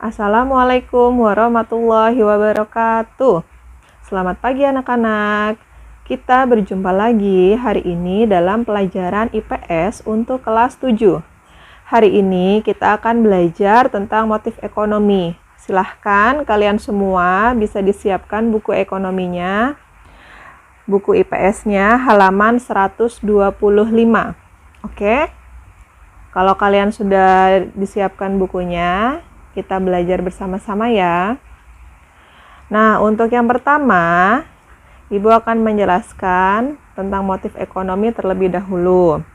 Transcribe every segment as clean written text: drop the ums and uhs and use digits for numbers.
Assalamualaikum warahmatullahi wabarakatuh. Selamat pagi anak-anak. Kita berjumpa lagi hari ini dalam pelajaran IPS untuk kelas 7. Hari ini kita akan belajar tentang motif ekonomi. Silahkan kalian semua bisa disiapkan buku ekonominya. Buku IPS-nya halaman 125. Oke? Kalau kalian sudah disiapkan bukunya, kita belajar bersama-sama ya. Nah, untuk yang pertama, Ibu akan menjelaskan tentang motif ekonomi terlebih dahulu.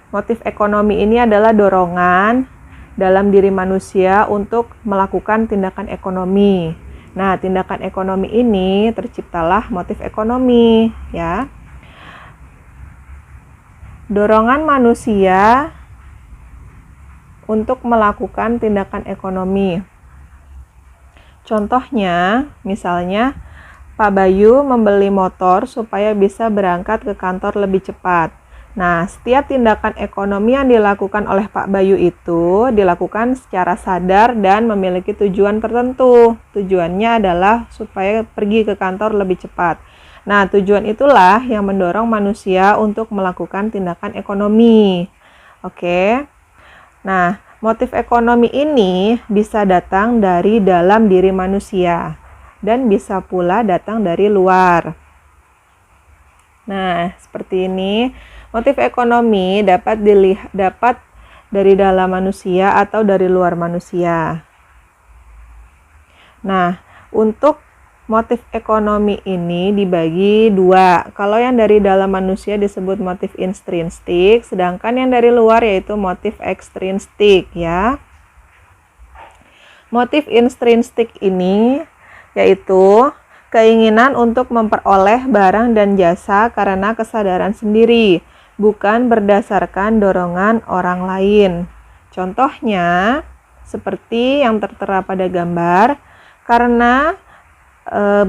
Motif ekonomi ini adalah dorongan dalam diri manusia untuk melakukan tindakan ekonomi. Nah, tindakan ekonomi ini terciptalah motif ekonomi, ya. Dorongan manusia untuk melakukan tindakan ekonomi. Contohnya, misalnya Pak Bayu membeli motor supaya bisa berangkat ke kantor lebih cepat. Nah, setiap tindakan ekonomi yang dilakukan oleh Pak Bayu itu dilakukan secara sadar dan memiliki tujuan tertentu. Tujuannya adalah supaya pergi ke kantor lebih cepat. Nah, tujuan itulah yang mendorong manusia untuk melakukan tindakan ekonomi. Oke. Nah, motif ekonomi ini bisa datang dari dalam diri manusia dan bisa pula datang dari luar. Nah, seperti ini. Motif ekonomi dapat dari dalam manusia atau dari luar manusia. Nah, untuk motif ekonomi ini dibagi dua. Kalau yang dari dalam manusia disebut motif intrinsik, sedangkan yang dari luar yaitu motif ekstrinsik ya. Motif intrinsik ini yaitu keinginan untuk memperoleh barang dan jasa karena kesadaran sendiri, bukan berdasarkan dorongan orang lain. Contohnya seperti yang tertera pada gambar, karena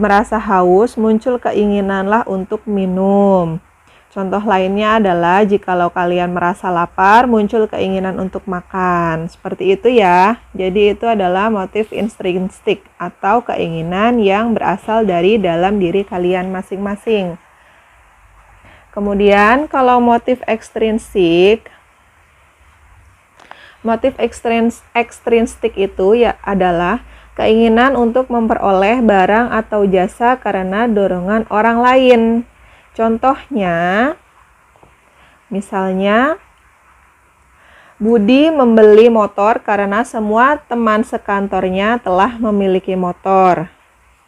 merasa haus, muncul keinginanlah untuk minum. Contoh lainnya adalah jikalau kalian merasa lapar, muncul keinginan untuk makan. Seperti itu ya. Jadi itu adalah motif intrinsik atau keinginan yang berasal dari dalam diri kalian masing-masing. Kemudian kalau motif ekstrinsik itu ya adalah keinginan untuk memperoleh barang atau jasa karena dorongan orang lain. Contohnya, misalnya Budi membeli motor karena semua teman sekantornya telah memiliki motor.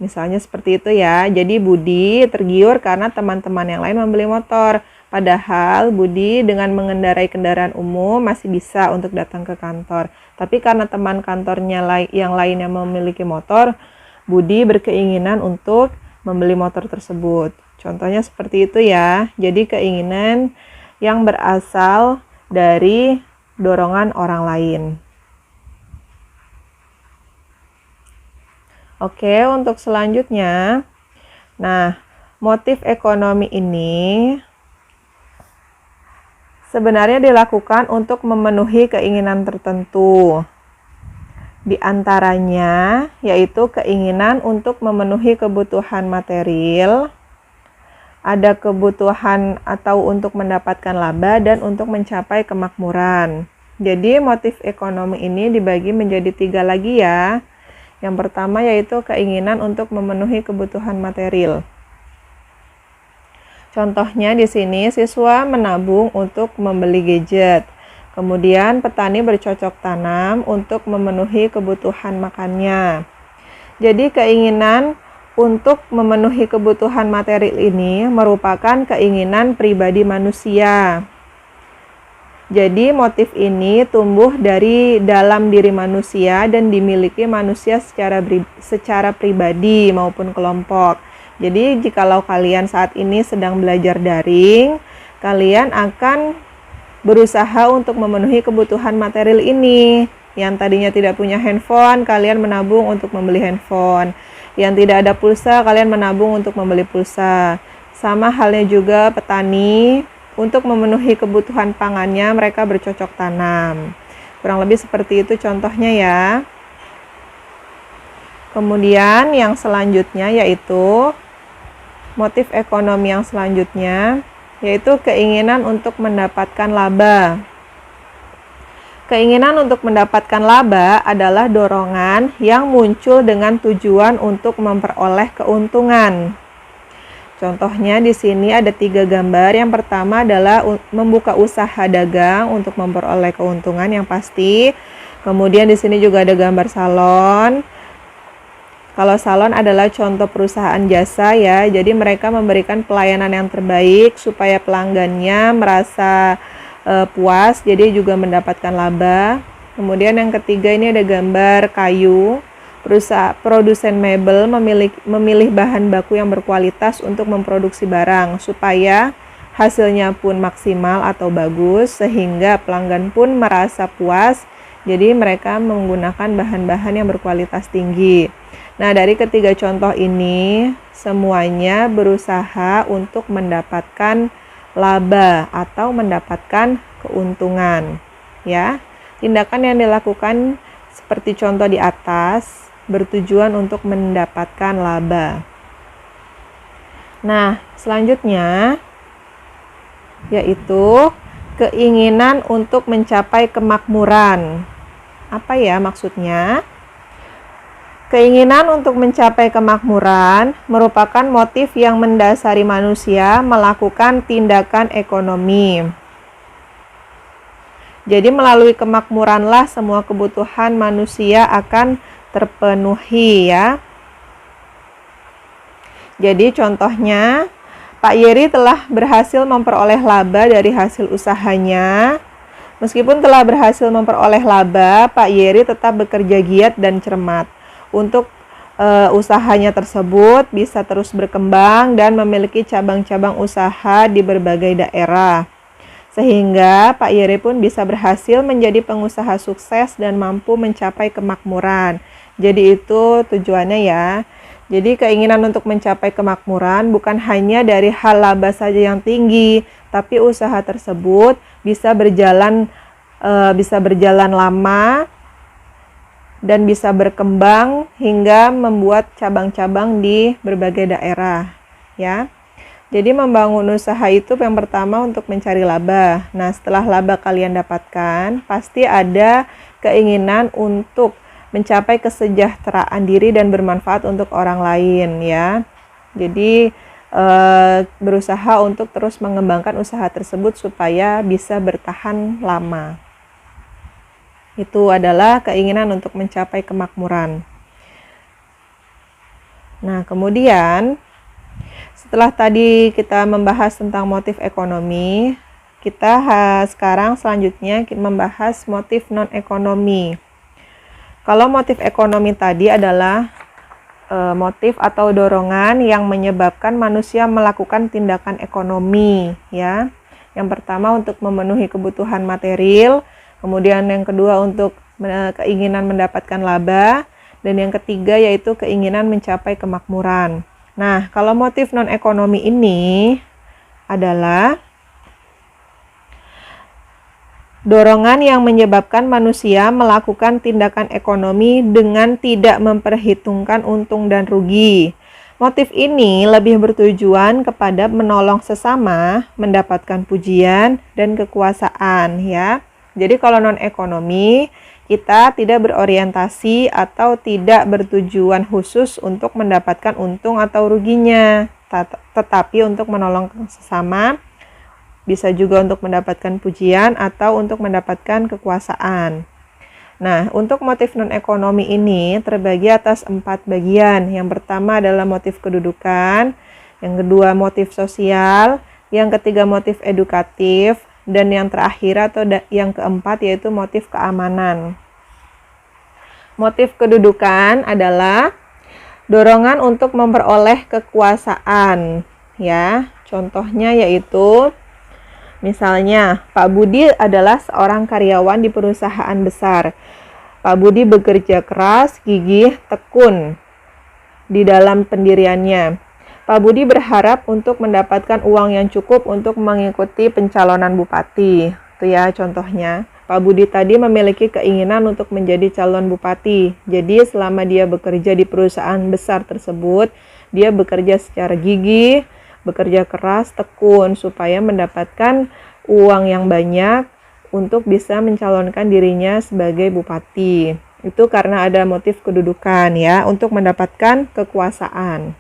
Misalnya seperti itu ya. Jadi Budi tergiur karena teman-teman yang lain membeli motor. Padahal Budi dengan mengendarai kendaraan umum masih bisa untuk datang ke kantor. Tapi karena teman kantornya yang lainnya memiliki motor, Budi berkeinginan untuk membeli motor tersebut. Contohnya seperti itu ya. Jadi keinginan yang berasal dari dorongan orang lain. Oke, untuk selanjutnya. Nah, motif ekonomi ini sebenarnya dilakukan untuk memenuhi keinginan tertentu. Di antaranya yaitu keinginan untuk memenuhi kebutuhan material, ada kebutuhan atau untuk mendapatkan laba dan untuk mencapai kemakmuran. Jadi motif ekonomi ini dibagi menjadi 3 lagi ya. Yang pertama yaitu keinginan untuk memenuhi kebutuhan material. Contohnya di sini siswa menabung untuk membeli gadget. Kemudian petani bercocok tanam untuk memenuhi kebutuhan makannya. Jadi keinginan untuk memenuhi kebutuhan material ini merupakan keinginan pribadi manusia. Jadi motif ini tumbuh dari dalam diri manusia dan dimiliki manusia secara pribadi maupun kelompok. Jadi jikalau kalian saat ini sedang belajar daring, kalian akan berusaha untuk memenuhi kebutuhan material ini. Yang tadinya tidak punya handphone, kalian menabung untuk membeli handphone. Yang tidak ada pulsa, kalian menabung untuk membeli pulsa. Sama halnya juga petani, untuk memenuhi kebutuhan pangannya mereka bercocok tanam. Kurang lebih seperti itu contohnya ya. Kemudian yang selanjutnya yaitu motif ekonomi yang selanjutnya yaitu keinginan untuk mendapatkan laba. Keinginan untuk mendapatkan laba adalah dorongan yang muncul dengan tujuan untuk memperoleh keuntungan. Contohnya di sini ada 3 gambar. Yang pertama adalah membuka usaha dagang untuk memperoleh keuntungan yang pasti. Kemudian di sini juga ada gambar salon. Kalau salon adalah contoh perusahaan jasa ya, jadi mereka memberikan pelayanan yang terbaik supaya pelanggannya merasa puas, jadi juga mendapatkan laba. Kemudian yang ketiga ini ada gambar kayu. Produsen mebel memilih bahan baku yang berkualitas untuk memproduksi barang supaya hasilnya pun maksimal atau bagus sehingga pelanggan pun merasa puas. Jadi mereka menggunakan bahan-bahan yang berkualitas tinggi. Nah, dari ketiga contoh ini semuanya berusaha untuk mendapatkan laba atau mendapatkan keuntungan, ya. Tindakan yang dilakukan seperti contoh di atas bertujuan untuk mendapatkan laba. Nah, selanjutnya yaitu keinginan untuk mencapai kemakmuran. Apa ya maksudnya? Keinginan untuk mencapai kemakmuran merupakan motif yang mendasari manusia melakukan tindakan ekonomi. Jadi melalui kemakmuranlah semua kebutuhan manusia akan terpenuhi ya. Jadi contohnya Pak Yeri telah berhasil memperoleh laba dari hasil usahanya. Meskipun telah berhasil memperoleh laba, Pak Yeri tetap bekerja giat dan cermat untuk usahanya tersebut bisa terus berkembang dan memiliki cabang-cabang usaha di berbagai daerah. Sehingga Pak Yeri pun bisa berhasil menjadi pengusaha sukses dan mampu mencapai kemakmuran. Jadi itu tujuannya ya. Jadi keinginan untuk mencapai kemakmuran bukan hanya dari hal laba saja yang tinggi, tapi usaha tersebut bisa berjalan lama dan bisa berkembang hingga membuat cabang-cabang di berbagai daerah ya. Jadi membangun usaha itu yang pertama untuk mencari laba. Nah, setelah laba kalian dapatkan, pasti ada keinginan untuk mencapai kesejahteraan diri dan bermanfaat untuk orang lain ya. Jadi berusaha untuk terus mengembangkan usaha tersebut supaya bisa bertahan lama. Itu adalah keinginan untuk mencapai kemakmuran. Nah, kemudian setelah tadi kita membahas tentang motif ekonomi, kita sekarang selanjutnya membahas motif non-ekonomi. Kalau motif ekonomi tadi adalah motif atau dorongan yang menyebabkan manusia melakukan tindakan ekonomi, ya. Yang pertama untuk memenuhi kebutuhan material, kemudian yang kedua untuk keinginan mendapatkan laba, dan yang ketiga yaitu keinginan mencapai kemakmuran. Nah, kalau motif non-ekonomi ini adalah dorongan yang menyebabkan manusia melakukan tindakan ekonomi dengan tidak memperhitungkan untung dan rugi. Motif ini lebih bertujuan kepada menolong sesama, mendapatkan pujian dan kekuasaan, ya. Jadi kalau non-ekonomi, kita tidak berorientasi atau tidak bertujuan khusus untuk mendapatkan untung atau ruginya, tetapi untuk menolong sesama, bisa juga untuk mendapatkan pujian atau untuk mendapatkan kekuasaan. Nah, untuk motif non-ekonomi ini terbagi atas 4 bagian. Yang pertama adalah motif kedudukan, yang kedua motif sosial, yang ketiga motif edukatif, dan yang terakhir atau yang keempat yaitu motif keamanan. Motif kedudukan adalah dorongan untuk memperoleh kekuasaan, ya. Contohnya yaitu misalnya Pak Budi adalah seorang karyawan di perusahaan besar. Pak Budi bekerja keras, gigih, tekun di dalam pendiriannya. Pak Budi berharap untuk mendapatkan uang yang cukup untuk mengikuti pencalonan bupati. Itu ya contohnya. Pak Budi tadi memiliki keinginan untuk menjadi calon bupati. Jadi selama dia bekerja di perusahaan besar tersebut, dia bekerja secara gigih, bekerja keras, tekun supaya mendapatkan uang yang banyak untuk bisa mencalonkan dirinya sebagai bupati. Itu karena ada motif kedudukan ya, untuk mendapatkan kekuasaan.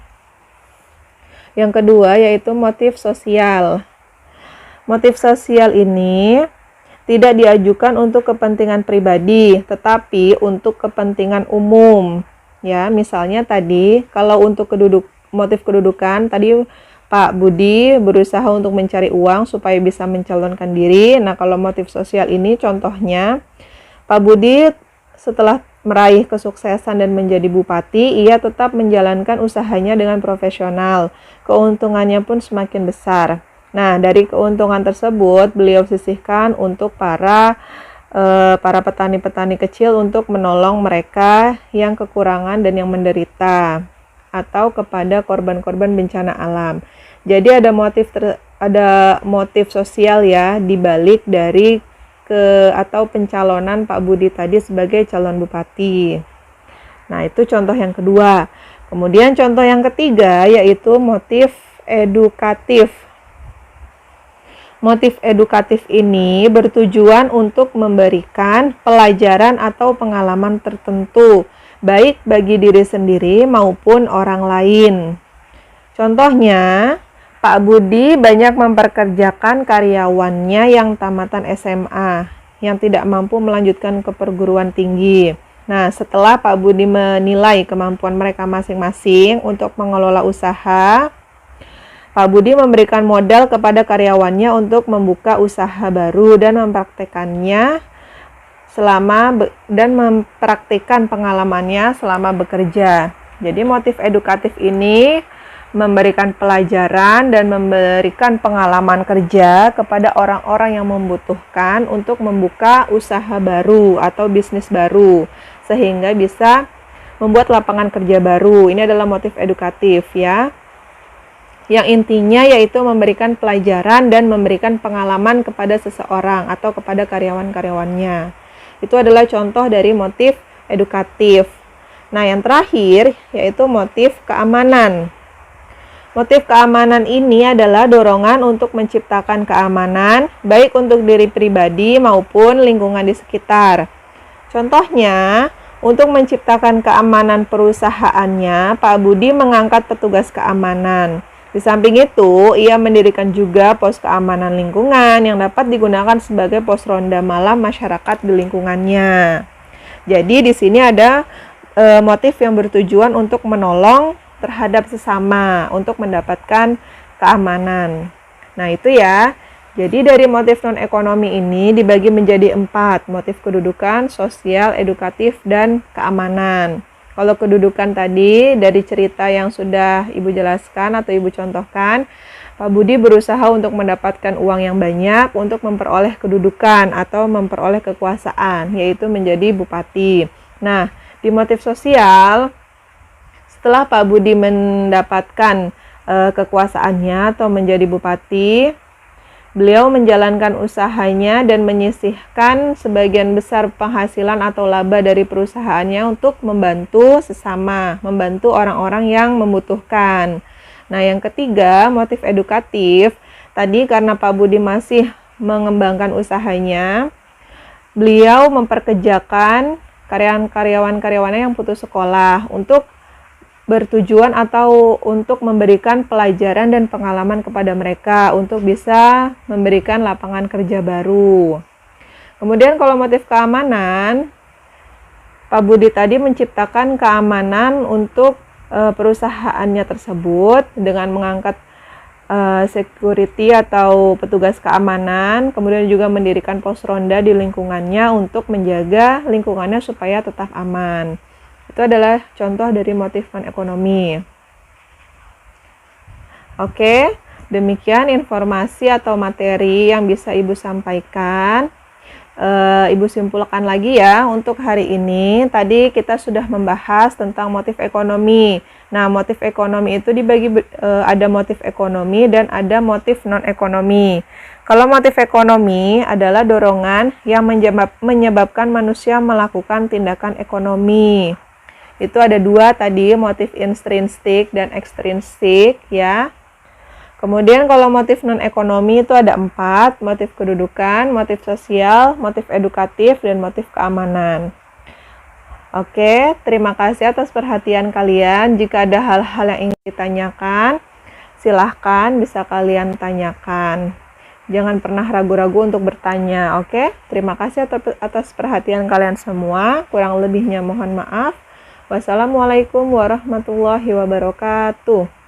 Yang kedua yaitu motif sosial. Motif sosial ini tidak diajukan untuk kepentingan pribadi, tetapi untuk kepentingan umum. Ya, misalnya tadi kalau untuk motif kedudukan tadi Pak Budi berusaha untuk mencari uang supaya bisa mencalonkan diri. Nah, kalau motif sosial ini contohnya Pak Budi setelah meraih kesuksesan dan menjadi bupati, ia tetap menjalankan usahanya dengan profesional. Keuntungannya pun semakin besar. Nah, dari keuntungan tersebut beliau sisihkan untuk para petani-petani kecil untuk menolong mereka yang kekurangan dan yang menderita atau kepada korban-korban bencana alam. Jadi ada motif sosial ya di balik dari atau pencalonan Pak Budi tadi sebagai calon bupati. Nah, itu contoh yang kedua. Kemudian contoh yang ketiga yaitu motif edukatif. Motif edukatif ini bertujuan untuk memberikan pelajaran atau pengalaman tertentu, baik bagi diri sendiri maupun orang lain. Contohnya, Pak Budi banyak memperkerjakan karyawannya yang tamatan SMA, yang tidak mampu melanjutkan ke perguruan tinggi. Nah, setelah Pak Budi menilai kemampuan mereka masing-masing untuk mengelola usaha, Pak Budi memberikan modal kepada karyawannya untuk membuka usaha baru dan mempraktekannya dan mempraktikkan pengalamannya selama bekerja. Jadi motif edukatif ini memberikan pelajaran dan memberikan pengalaman kerja kepada orang-orang yang membutuhkan untuk membuka usaha baru atau bisnis baru sehingga bisa membuat lapangan kerja baru. Ini adalah motif edukatif ya. Yang intinya yaitu memberikan pelajaran dan memberikan pengalaman kepada seseorang atau kepada karyawan-karyawannya. Itu adalah contoh dari motif edukatif. Nah, yang terakhir yaitu motif keamanan. Motif keamanan ini adalah dorongan untuk menciptakan keamanan baik untuk diri pribadi maupun lingkungan di sekitar. Contohnya, untuk menciptakan keamanan perusahaannya, Pak Budi mengangkat petugas keamanan. Di samping itu, ia mendirikan juga pos keamanan lingkungan yang dapat digunakan sebagai pos ronda malam masyarakat di lingkungannya. Jadi di sini ada motif yang bertujuan untuk menolong terhadap sesama untuk mendapatkan keamanan. Nah, itu ya. Jadi dari motif non-ekonomi ini dibagi menjadi 4, motif kedudukan, sosial, edukatif, dan keamanan. Kalau kedudukan tadi dari cerita yang sudah Ibu jelaskan atau Ibu contohkan, Pak Budi berusaha untuk mendapatkan uang yang banyak untuk memperoleh kedudukan atau memperoleh kekuasaan, yaitu menjadi bupati. Nah, di motif sosial, setelah Pak Budi mendapatkan kekuasaannya atau menjadi bupati, beliau menjalankan usahanya dan menyisihkan sebagian besar penghasilan atau laba dari perusahaannya untuk membantu sesama, membantu orang-orang yang membutuhkan. Nah, yang ketiga, motif edukatif. Tadi karena Pak Budi masih mengembangkan usahanya, beliau memperkerjakan karyawan-karyawannya yang putus sekolah untuk bertujuan atau untuk memberikan pelajaran dan pengalaman kepada mereka untuk bisa memberikan lapangan kerja baru. Kemudian kalau motif keamanan, Pak Budi tadi menciptakan keamanan untuk perusahaannya tersebut dengan mengangkat security atau petugas keamanan, kemudian juga mendirikan pos ronda di lingkungannya untuk menjaga lingkungannya supaya tetap aman. Itu adalah contoh dari motif non-ekonomi. Oke, demikian informasi atau materi yang bisa Ibu sampaikan. Ibu simpulkan lagi ya untuk hari ini. Tadi kita sudah membahas tentang motif ekonomi. Nah, motif ekonomi itu dibagi ada motif ekonomi dan ada motif non-ekonomi. Kalau motif ekonomi adalah dorongan yang menyebabkan manusia melakukan tindakan ekonomi. Itu ada dua tadi, motif intrinsik dan ekstrinsik ya. Kemudian kalau motif non-ekonomi itu ada 4, motif kedudukan, motif sosial, motif edukatif, dan motif keamanan. Oke, terima kasih atas perhatian kalian. Jika ada hal-hal yang ingin ditanyakan, silahkan bisa kalian tanyakan. Jangan pernah ragu-ragu untuk bertanya, oke? Terima kasih atas perhatian kalian semua. Kurang lebihnya mohon maaf. Wassalamualaikum warahmatullahi wabarakatuh.